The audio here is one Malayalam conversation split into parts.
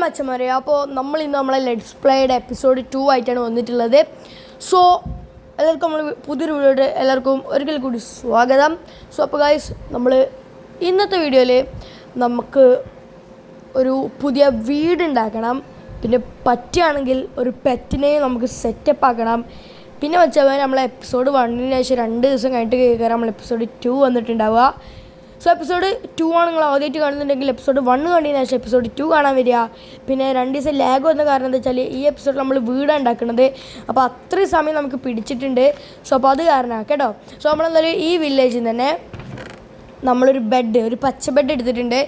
മച്ചന്മാരെ, അപ്പോൾ ഇന്ന് നമ്മളെ ലെറ്റ്സ് പ്ലേയുടെ എപ്പിസോഡ് 2 ആയിട്ടാണ് വന്നിട്ടുള്ളത്. സോ എല്ലാവർക്കും നമ്മൾ പുതിയൊരു വീഡിയോയുടെ എല്ലാവർക്കും ഒരിക്കൽ കൂടി സ്വാഗതം. സോ അപ്പോൾ ഗൈസ്, നമ്മൾ ഇന്നത്തെ വീഡിയോയിൽ നമുക്ക് ഒരു പുതിയ വീടുണ്ടാക്കണം, പിന്നെ പറ്റുകയാണെങ്കിൽ ഒരു പെറ്റിനെ നമുക്ക് സെറ്റപ്പ് ആക്കണം. പിന്നെ വെച്ചാൽ നമ്മളെ എപ്പിസോഡ് 1-ന് ശേഷം 2 ദിവസം കഴിഞ്ഞിട്ട് കേൾക്കാൻ നമ്മൾ എപ്പിസോഡ് 2 വന്നിട്ടുണ്ടാവുക. സോ എപ്പിസോഡ് 2 ആണ് നിങ്ങൾ ആദ്യമായിട്ട് കാണുന്നുണ്ടെങ്കിൽ എപ്പിസോഡ് 1 കണ്ടതിന് ശേഷം എപ്പിസോഡ് 2 കാണാൻ വരിക. പിന്നെ 2 ദിവസം ലാഗ് വന്ന കാരണം എന്താ വെച്ചാൽ ഈ എപ്പിസോഡ് നമ്മൾ വീടാണ് ഉണ്ടാക്കുന്നത്, അപ്പോൾ അത്രയും സമയം നമുക്ക് പിടിച്ചിട്ടുണ്ട്. സോ അപ്പോൾ അത് കാരണമാണ് കേട്ടോ. സോ നമ്മളെന്തായാലും ഈ വില്ലേജിൽ തന്നെ നമ്മളൊരു ഒരു പച്ച ബെഡ് എടുത്തിട്ടുണ്ട്.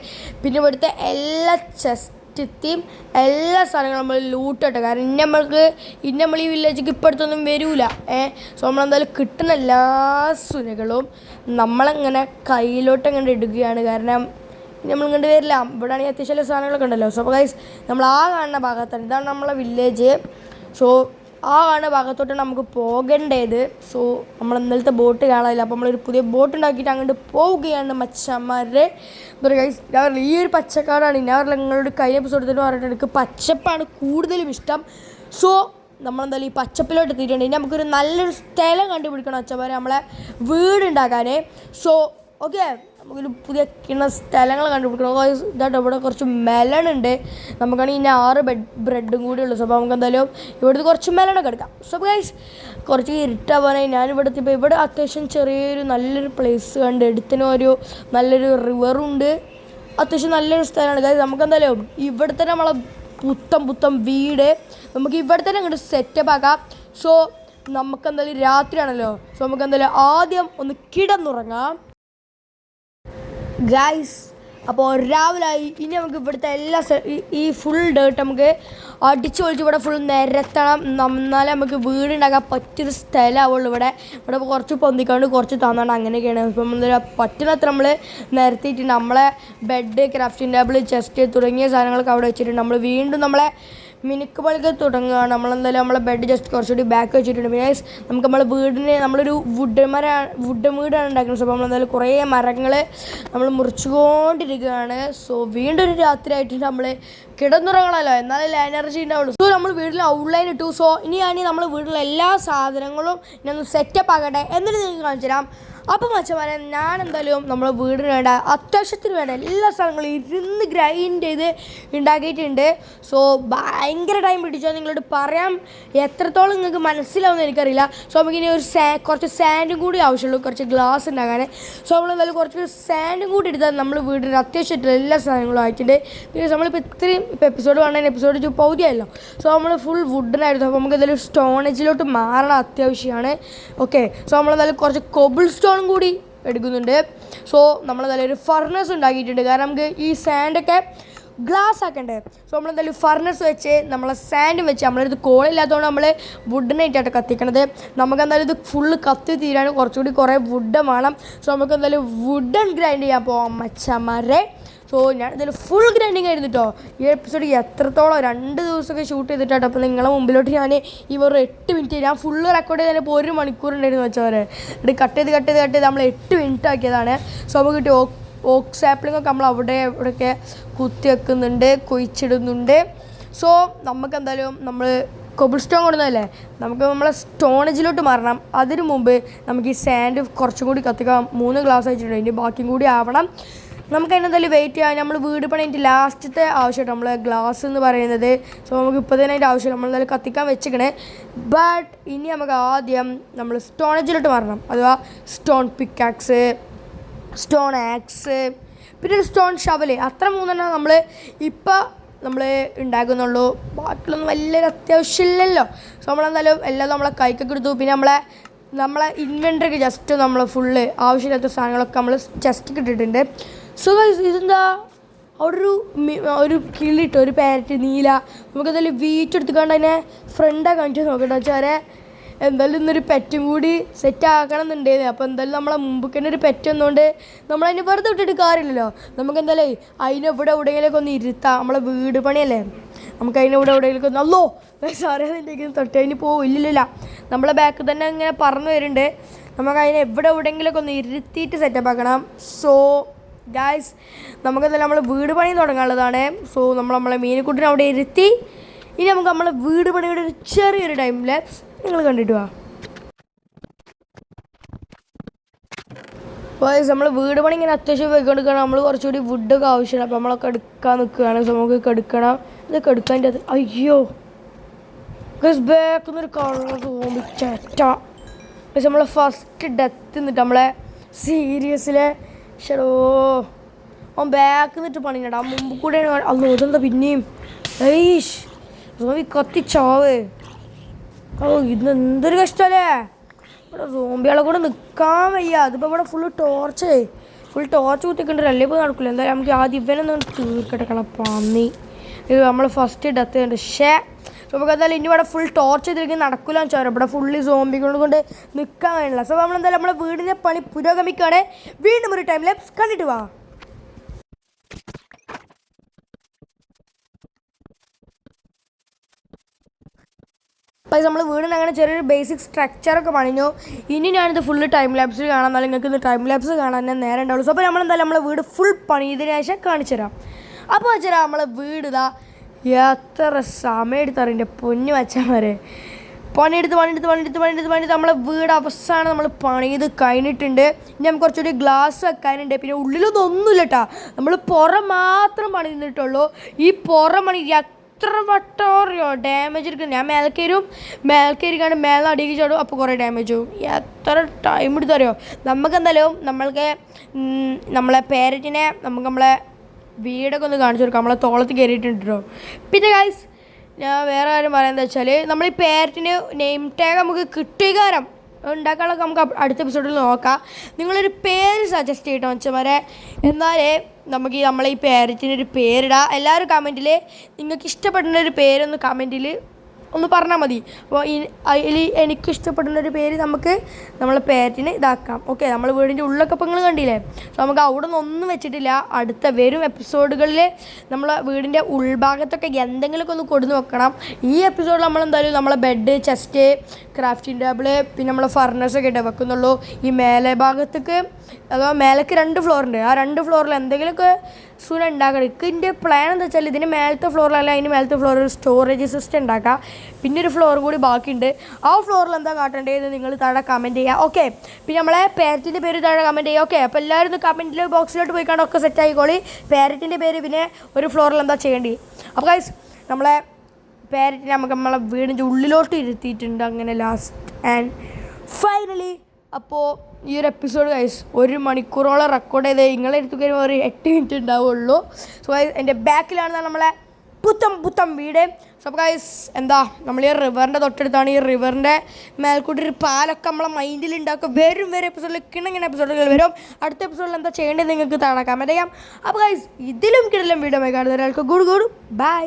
പിന്നെ ഇവിടുത്തെ എല്ലാ ചെസ്റ്റിയും എല്ലാ സാധനങ്ങളും നമ്മൾ ലൂട്ടിട്ടെ, കാരണം നമ്മൾ ഈ വില്ലേജിക്ക് ഇപ്പോഴത്തൊന്നും വരില്ല. സോ നമ്മളെന്തായാലും കിട്ടുന്ന എല്ലാ സുനകളും നമ്മളങ്ങനെ കയ്യിലോട്ടങ്ങനെ ഇടുകയാണ്, കാരണം നമ്മളിങ്ങോട്ട് വരില്ല. ഇവിടെയാണെങ്കിൽ അത്യാവശ്യം സാധനങ്ങളൊക്കെ ഉണ്ടല്ലോ. സോ അപ്പോൾ ഗൈസ്, നമ്മൾ ആ കാണുന്ന ഭാഗത്താണ്, ഇതാണ് നമ്മളെ വില്ലേജ്. സോ ആ കാണുന്ന ഭാഗത്തോട്ടാണ് നമുക്ക് പോകേണ്ടത്. സോ നമ്മൾ ഇന്നലത്തെ ബോട്ട് കാണാനില്ല, അപ്പോൾ നമ്മളൊരു പുതിയ ബോട്ട് ഉണ്ടാക്കിയിട്ട് അങ്ങോട്ട് പോവുകയാണ് മച്ചന്മാരെ. ഗൈസ്, ഞാൻ ഈ ഒരു പച്ചക്കാടാണ് ഞാൻ നിങ്ങളോട് കഴിഞ്ഞ എപ്പിസോഡിൽ പറഞ്ഞിട്ട് എനിക്ക് പച്ചപ്പാണ് കൂടുതലും ഇഷ്ടം. സോ നമ്മളെന്തായാലും ഈ പച്ചപ്പിലോട്ട് എത്തിയിട്ടുണ്ട്. ഇനി നമുക്കൊരു നല്ലൊരു സ്ഥലം കണ്ടുപിടിക്കണം അച്ഛന്മാരെ നമ്മളെ വീടുണ്ടാക്കാൻ. സോ ഓക്കെ, നമുക്കൊരു പുതിയ സ്ഥലങ്ങൾ കണ്ടുപിടിക്കണം. ഇതായിട്ട് ഇവിടെ കുറച്ച് മെലണുണ്ട്, നമുക്കാണെങ്കിൽ ഇനി 6 ബ്രെഡും കൂടി ഉള്ളു. സോ അപ്പോൾ നമുക്ക് എന്തായാലും ഇവിടുത്തെ കുറച്ച് മെലണൊക്കെ എടുക്കാം. സോ ഗൈസ്, കുറച്ച് ഇരുട്ടാവാനായി ഞാൻ ഇവിടെ അത്യാവശ്യം ചെറിയൊരു നല്ലൊരു പ്ലേസ് കണ്ട് എടുത്തിന് നല്ലൊരു റിവറുണ്ട്, അത്യാവശ്യം നല്ലൊരു സ്ഥലമാണ് ഗൈസ്. നമുക്ക് എന്തായാലും ഇവിടെ തന്നെ നമ്മളെ പുത്തം വീട് നമുക്ക് ഇവിടെ തന്നെ അങ്ങോട്ട് സെറ്റപ്പ് ആക്കാം. സോ നമുക്കെന്തായാലും രാത്രിയാണല്ലോ, സോ നമുക്ക് എന്തായാലും ആദ്യം ഒന്ന് കിടന്നുറങ്ങാം ഗൈസ്. അപ്പോൾ രാവിലായി, ഇനി നമുക്ക് ഇവിടുത്തെ എല്ലാ ഈ ഫുൾ ഡേർട്ട് നമുക്ക് അടിച്ചു പൊളിച്ച് ഇവിടെ ഫുൾ നിരത്തണം, എന്നാലേ നമുക്ക് വീടുണ്ടാക്കാൻ പറ്റിയൊരു സ്ഥലമാവുള്ളൂ. ഇവിടെ കുറച്ച് പൊന്തിക്കാണ്ട് കുറച്ച് തന്നാണ്ട് അങ്ങനെയൊക്കെയാണ്. ഇപ്പം പറ്റുന്നത്ര നമ്മൾ നിരത്തിയിട്ട് നമ്മളെ ബെഡ്, ക്രാഫ്റ്റിംഗ് ടേബിൾ, ചെസ്റ്റ് തുടങ്ങിയ സാധനങ്ങളൊക്കെ അവിടെ വെച്ചിട്ടുണ്ട്. നമ്മൾ വീണ്ടും നമ്മളെ മിനുക്ക് പളിക്ക് തുടങ്ങുകയാണ്. നമ്മളെന്തായാലും നമ്മളെ ബെഡ് ജസ്റ്റ് കുറച്ചുകൂടി ബാക്ക് വെച്ചിട്ടുണ്ട്. പിന്നെ നമുക്ക് നമ്മളെ വീടിന് നമ്മളൊരു വുഡ് വീടാണ് ഉണ്ടാക്കുന്നത്. സോ നമ്മളെന്തായാലും കുറേ മരങ്ങൾ നമ്മൾ മുറിച്ചുകൊണ്ടിരിക്കുകയാണ്. സോ വീണ്ടും ഒരു രാത്രി ആയിട്ട് നമ്മൾ കിടന്നുറങ്ങണമല്ലോ, എന്നാലല്ലേ എനർജി ഉണ്ടാവുള്ളൂ. സോ നമ്മൾ വീട്ടിൽ ഔട്ട്ലൈൻ ഇട്ടു. സോ ഇനിയാണ് നമ്മൾ വീട്ടിലെ എല്ലാ സാധനങ്ങളും ഞാൻ സെറ്റപ്പ് ആക്കട്ടെ എന്നിട്ട് നിങ്ങൾക്ക് കാണിച്ചു തരാം. അപ്പം മച്ചന്മാരെ, ഞാൻ എന്തായാലും നമ്മളെ വീടിന് വേണ്ട അത്യാവശ്യത്തിന് വേണ്ട എല്ലാ സാധനങ്ങളും ഇരുന്ന് ഗ്രൈൻഡ് ചെയ്ത് ഉണ്ടാക്കിയിട്ടുണ്ട്. സോ ഭയങ്കര ടൈം പിടിച്ചോ നിങ്ങളോട് പറയാം, എത്രത്തോളം നിങ്ങൾക്ക് മനസ്സിലാവുമെന്ന് എനിക്കറിയില്ല. സോ നമുക്കിനി കുറച്ച് സാൻഡും കൂടി ആവശ്യമുള്ളൂ, കുറച്ച് ഗ്ലാസ് ഉണ്ടാക്കാൻ. സോ നമ്മളെന്തായാലും കുറച്ച് സാൻഡും കൂടി എടുത്താൽ നമ്മൾ വീടിന് അത്യാവശ്യമായിട്ടുള്ള എല്ലാ സാധനങ്ങളും ആയിട്ടുണ്ട്. പിന്നെ നമ്മളിപ്പോൾ ഇപ്പോൾ എപ്പിസോഡ് 1 എപ്പിസോഡ് 2 പകുതിയായല്ലോ. സോ നമ്മൾ ഫുൾ വുഡിനായിരുന്നു, അപ്പോൾ നമുക്ക് എന്തായാലും സ്റ്റോണേജിലോട്ട് മാറണം അത്യാവശ്യമാണ്. ഓക്കെ, സോ നമ്മളെന്തായാലും കുറച്ച് കൊബിൾ സ്റ്റോൺ കൂടി എടുക്കുന്നുണ്ട്. സോ നമ്മളെന്തായാലും ഒരു ഫർണസ് ഉണ്ടാക്കിയിട്ടുണ്ട്, കാരണം നമുക്ക് ഈ സാൻഡൊക്കെ ഗ്ലാസ് ആക്കണ്ടേ. സോ നമ്മളെന്തായാലും ഫർണസ് വെച്ച് നമ്മളെ സാൻഡ് വെച്ച് നമ്മളടുത്ത് കോളില്ലാത്തതുകൊണ്ട് നമ്മൾ വുഡിനായിട്ടാണ് കത്തിക്കണത്. നമുക്കെന്തായാലും ഇത് ഫുള്ള് കത്തി തീരാൻ കുറേ വുഡ് വേണം. സോ നമുക്ക് എന്തായാലും വുഡൻ ഗ്രൈൻഡ് ചെയ്യാൻ പോകാം മച്ചന്മാരെ. സോ ഞാൻ എന്തായാലും ഫുൾ ഗ്രൈൻഡിങ് ആയിരുന്നു കേട്ടോ ഈ എപ്പിസോഡ്. എത്രത്തോളം 2 ദിവസമൊക്കെ ഷൂട്ട് ചെയ്തിട്ടാട്ടോ. അപ്പോൾ നിങ്ങളെ മുമ്പിലോട്ട് ഞാൻ ഈ വെറും 8 മിനിറ്റ് ഞാൻ ഫുള്ള് റെക്കോർഡ് ചെയ്തപ്പോൾ 1 മണിക്കൂർ ഉണ്ടായിരുന്നു വെച്ചവരെ. ഇത് കട്ട് ചെയ്ത് നമ്മൾ 8 മിനിറ്റ് ആക്കിയതാണ്. സോ നമുക്ക് കിട്ടി ഓക്ക് സാപ്ലിംഗ് ഒക്കെ നമ്മൾ ഇവിടെയൊക്കെ കുത്തി വെക്കുന്നുണ്ട്, കുഴിച്ചിടുന്നുണ്ട്. സോ നമുക്കെന്തായാലും നമ്മൾ കൊബിൾ സ്റ്റോൺ കൊടുക്കുന്നതല്ലേ, നമുക്ക് നമ്മളെ സ്റ്റോണേജിലോട്ട് മാറണം. അതിന് മുമ്പ് നമുക്ക് ഈ സാൻഡ് കുറച്ചും കൂടി കത്തിക്കാം. 3 ഗ്ലാസ് വെച്ചിട്ടുണ്ട്, ഇനി ബാക്കിയും കൂടി ആവണം. നമുക്ക് അതിനെന്തായാലും വെയിറ്റ് ചെയ്യാം. നമ്മൾ വീട് പണിയിട്ട് ലാസ്റ്റത്തെ ആവശ്യമായിട്ട് നമ്മൾ ഗ്ലാസ് എന്ന് പറയുന്നത്. സോ നമുക്ക് ഇപ്പോൾ തന്നെ അതിൻ്റെ ആവശ്യം നമ്മളെന്തായാലും കത്തിക്കാൻ വെച്ചിക്കണേ. ബട്ട് ഇനി നമുക്ക് ആദ്യം നമ്മൾ സ്റ്റോണേജിലോട്ട് മാറണം, അഥവാ സ്റ്റോൺ പിക്കാക്സ്, സ്റ്റോൺ ആക്സ്, പിന്നെ ഒരു സ്റ്റോൺ ഷവല്. അത്ര 3 നമ്മൾ ഉണ്ടാക്കുന്നുള്ളൂ. ബാക്കിയൊന്നും വലിയൊരു അത്യാവശ്യമില്ലല്ലോ. സോ നമ്മളെന്തായാലും എല്ലാം നമ്മളെ കൈക്കൊക്കെ എടുത്തു. പിന്നെ നമ്മളെ ഇൻവെൻറ്ററിക്ക് ജസ്റ്റ് നമ്മൾ ഫുള്ള് ആവശ്യമില്ലാത്ത സാധനങ്ങളൊക്കെ നമ്മൾ ചെസ്റ്റൊക്കെ ഇട്ടിട്ടുണ്ട്. സോ ഇതെന്താ അവിടെ ഒരു കിളിയിട്ട് ഒരു പാരറ്റ് നീല. നമുക്കെന്തായാലും വീറ്റ് എടുത്തുകൊണ്ട് അതിനെ ഫ്രണ്ടാണ് കാണിച്ച് നോക്കട്ടെ വെച്ചാൽ എന്തായാലും ഇന്നൊരു പെറ്റും കൂടി സെറ്റ് ആക്കണം എന്നുണ്ടായിരുന്നു. അപ്പോൾ എന്തായാലും നമ്മളെ മുമ്പ് ഒരു പെറ്റ് വന്നുകൊണ്ട് നമ്മളതിനെ വെറുതെ വിട്ടിട്ട് കാര്യമില്ലല്ലോ. നമുക്കെന്തായാലും അതിനെവിടെ എവിടെയെങ്കിലൊക്കെ ഒന്ന് ഇരുത്താം. നമ്മളെ വീട് പണിയല്ലേ, നമുക്ക് എവിടെയെങ്കിലൊക്കെ ഒന്ന് അല്ലോ സാറേ അതിൻ്റെ തൊട്ട് അതിന് ഇല്ലില്ല. നമ്മളെ ബാക്ക് തന്നെ ഇങ്ങനെ പറന്ന് വരുന്നുണ്ട്. നമുക്ക് എവിടെയെങ്കിലൊക്കെ ഒന്ന് ഇരുത്തിയിട്ട് സെറ്റപ്പ് ആക്കണം. സോ ഗായ്സ് നമുക്കെന്തായാലും നമ്മൾ വീട് പണി തുടങ്ങാനുള്ളതാണ്. സോ നമ്മളെ മീനുക്കുട്ടിനെ അവിടെ ഇരുത്തി ഇനി നമുക്ക് നമ്മളെ വീട് പണിയുടെ ഒരു ചെറിയൊരു ടൈം ലാപ്സ് നിങ്ങൾ കണ്ടിട്ട് വാ. ഗായ്സ് നമ്മൾ വീട് പണി ഇങ്ങനെ അത്യാവശ്യം വെക്കെടുക്കണം. നമ്മൾ കുറച്ചുകൂടി വുഡൊക്കെ ആവശ്യമാണ്. അപ്പോൾ നമ്മളൊക്കെ എടുക്കാൻ നിൽക്കുകയാണ്. സോ നമുക്ക് എടുക്കണം. ഇതൊക്കെ എടുക്കാൻ അത് അയ്യോ ഗസ് ബാക്കുന്നൊരു കളർ തോന്നിച്ചേറ്റ. പക്ഷെ നമ്മളെ ഫസ്റ്റ് ഡെത്ത് നിന്നിട്ട് നമ്മളെ സീരിയസിലെ ഷെടോ അവൻ ബാക്ക് നിന്നിട്ട് പണിയടാ. മുമ്പ് കൂടെ അന്ന് ഇതെന്താ പിന്നെയും ഐഷ് സോമ്പി കത്തിച്ചാവ്. ഓ ഇത് എന്തൊരു കഷ്ടമല്ലേ. ഇവിടെ സോമ്പികളെ കൂടെ നിൽക്കാൻ വയ്യ. അതിപ്പോൾ ഇവിടെ ഫുൾ ടോർച്ച് കുത്തിക്കണ്ടല്ലോ. അല്ലേ ഇപ്പോൾ നടക്കില്ല. എന്തായാലും നമുക്ക് ആദ്യം ഇവനൊന്നും തീർക്കട്ടെ പന്നി. ഇത് നമ്മൾ ഫസ്റ്റ് ഡെത്ത് ഉണ്ട്. സോ നമുക്ക് എന്തായാലും ഇനി ഇവിടെ ഫുൾ ടോർച്ച് ചെയ്തിരിക്കും നടക്കില്ല എന്ന് വെച്ചാൽ ഇവിടെ ഫുള്ളി സോംബികൾ കൊണ്ട് നിൽക്കാൻ കഴിയില്ല. സോ നമ്മളെന്തായാലും നമ്മുടെ വീടിൻ്റെ പണി പുരോഗമിക്കുകയാണ്. വീണ്ടും ഒരു ടൈം ലാപ്സ് കണ്ടിട്ട് വാ. അപ്പോൾ നമ്മൾ വീടിന് അങ്ങനെ ചെറിയൊരു ബേസിക് സ്ട്രക്ചറൊക്കെ പണിഞ്ഞു. ഇനി ഞാനിത് ഫുള്ള് ടൈം ലാപ്സിൽ കാണാം. എന്നാലും നിങ്ങൾക്ക് ഇന്ന് ടൈം ലാപ്സ് കാണാൻ ഞാൻ നേരം ഉണ്ടാവുള്ളൂ. സോ അപ്പോൾ നമ്മളെന്തായാലും നമ്മളെ വീട് ഫുൾ പണിയതിന് ശേഷം കാണിച്ചു തരാം. അപ്പോൾ വെച്ചാൽ നമ്മളെ വീട് ഇതാ എത്ര സമയം എടുത്തറിൻ്റെ പൊന്നു വച്ചാൽ വരെ പണിയെടുത്ത് നമ്മളെ വീട് അവസാനം നമ്മൾ പണിത് കഴിഞ്ഞിട്ടുണ്ട്. ഇനി നമുക്ക് കുറച്ചുകൂടി ഗ്ലാസ് വെക്കാനുണ്ട്. പിന്നെ ഉള്ളിലൊന്നും ഒന്നുമില്ല കേട്ടോ. നമ്മൾ പുറം മാത്രം പണിതിട്ടുള്ളൂ. ഈ പുറം പണി എത്ര വട്ടം അറിയോ ഡാമേജ് എടുക്കുന്നത്. ഞാൻ മേൽക്കേരിക്കാണ്ട് മേലെ അടിക്ക് ചാടും. അപ്പോൾ കുറേ ഡാമേജ് ആവും. എത്ര ടൈം എടുത്തറിയോ. നമുക്ക് എന്തായാലും നമ്മളെ പേരറ്റിനെ നമുക്ക് നമ്മളെ വീടൊക്കെ ഒന്ന് കാണിച്ചു കൊടുക്കാം. നമ്മളെ തോളത്ത് കയറിയിട്ടുണ്ടോ. പിന്നെ ഗൈസ് ഞാൻ വേറെ കാര്യം പറയാമെന്ന് വെച്ചാൽ നമ്മൾ ഈ പേരറ്റിന് നെയിം ടാഗ് നമുക്ക് കിട്ടുകാരം ഉണ്ടാക്കാനൊക്കെ നമുക്ക് അടുത്ത എപ്പിസോഡിൽ നോക്കാം. നിങ്ങളൊരു പേര് സജസ്റ്റ് ചെയ്യട്ടോ വെച്ചമാരെ. എന്നാലേ നമുക്ക് നമ്മളെ ഈ പേരറ്റിനൊരു പേരിടാം. എല്ലാവരും കമൻറ്റിൽ നിങ്ങൾക്ക് ഇഷ്ടപ്പെടുന്ന ഒരു പേരൊന്ന് കമൻറ്റിൽ ഒന്ന് പറഞ്ഞാൽ മതി. അപ്പോൾ അതിൽ എനിക്കിഷ്ടപ്പെടുന്നൊരു പേര് നമുക്ക് നമ്മളെ പേരറ്റിന് ഇതാക്കാം. ഓക്കെ നമ്മൾ വീടിൻ്റെ ഉള്ളൊക്കെ ഇപ്പോൾ നിങ്ങൾ കണ്ടില്ലേ. സോ നമുക്ക് അവിടെ നിന്നൊന്നും വെച്ചിട്ടില്ല. അടുത്ത വരും എപ്പിസോഡുകളിൽ നമ്മളെ വീടിൻ്റെ ഉൾഭാഗത്തൊക്കെ എന്തെങ്കിലുമൊക്കെ ഒന്ന് കൊടുന്ന് വെക്കണം. ഈ എപ്പിസോഡിൽ നമ്മളെന്തായാലും നമ്മളെ ബെഡ് ചെസ്റ്റ് ക്രാഫ്റ്റിംഗ് ടേബിള് പിന്നെ നമ്മളെ ഫർണസൊക്കെ ഇട്ടേ വെക്കുന്നുള്ളൂ. ഈ മേലെ ഭാഗത്തേക്ക് അഥവാ മേലേക്ക് 2 ഫ്ലോറുണ്ട്. ആ 2 ഫ്ലോറിൽ എന്തെങ്കിലുമൊക്കെ സുന ഉണ്ടാക്കണം. ഇതിൻ്റെ പ്ലാൻ എന്താ വെച്ചാൽ ഇതിന് മേലത്തെ ഫ്ലോറിലല്ല അതിന് മേലത്തെ ഫ്ലോറിൽ ഒരു സ്റ്റോറേജ് സിസ്റ്റം ഉണ്ടാക്കാം. പിന്നെ ഒരു ഫ്ലോർ കൂടി ബാക്കിയുണ്ട്. ആ ഫ്ലോറിൽ എന്താ കാട്ടേണ്ടതെന്ന് നിങ്ങൾ താഴെ കമൻറ്റ് ചെയ്യുക. ഓക്കെ പിന്നെ നമ്മളെ പേരറ്റിൻ്റെ പേര് താഴെ കമൻറ്റ് ചെയ്യുക. ഓക്കെ അപ്പോൾ എല്ലാവരും കമൻറ്റിൽ ബോക്സിലോട്ട് പോയി കാണാൻ ഒക്കെ സെറ്റ് ആയിക്കോളി. പേരറ്റിൻ്റെ പേര് പിന്നെ ഒരു ഫ്ലോറിൽ എന്താ ചെയ്യേണ്ടി. അപ്പോൾ ഗൈസ് നമ്മളെ പേരറ്റിനെ നമുക്ക് നമ്മളെ വീടിൻ്റെ ഉള്ളിലോട്ട് ഇരുത്തിയിട്ടുണ്ട്. അങ്ങനെ ലാസ്റ്റ് ആൻഡ് ഫൈനലി അപ്പോൾ ഈ ഒരു എപ്പിസോഡ് ഗൈസ് 1 മണിക്കൂറോളം റെക്കോർഡ് ചെയ്ത് നിങ്ങളെ അടുത്ത് ഒരു 8 മിനിറ്റ് ഉണ്ടാവുള്ളൂ. സോ ഗൈസ് എൻ്റെ ബാക്കിലാണ് നമ്മളെ പുത്തം വീട്. സോ ഗൈസ് എന്താ നമ്മൾ ഈ റിവറിൻ്റെ തൊട്ടടുത്താണ്. ഈ റിവറിൻ്റെ മേൽക്കൂട്ടി ഒരു പാലൊക്കെ നമ്മളെ മൈൻഡിൽ ഉണ്ടാക്കും. വരും എപ്പിസോഡിൽ കിണങ്ങനെ എപ്പിസോഡുകൾ വരും. അടുത്ത എപ്പിസോഡിൽ എന്താ ചെയ്യേണ്ടത് നിങ്ങൾക്ക് കാണാൻ കമൻറ്റ് ചെയ്യാം. അപ്പോൾ ഗൈസ് ഇതിലും കിടലും വീഡിയോ കാണുന്ന ഒരാൾക്ക് ഗുഡ് ബൈ.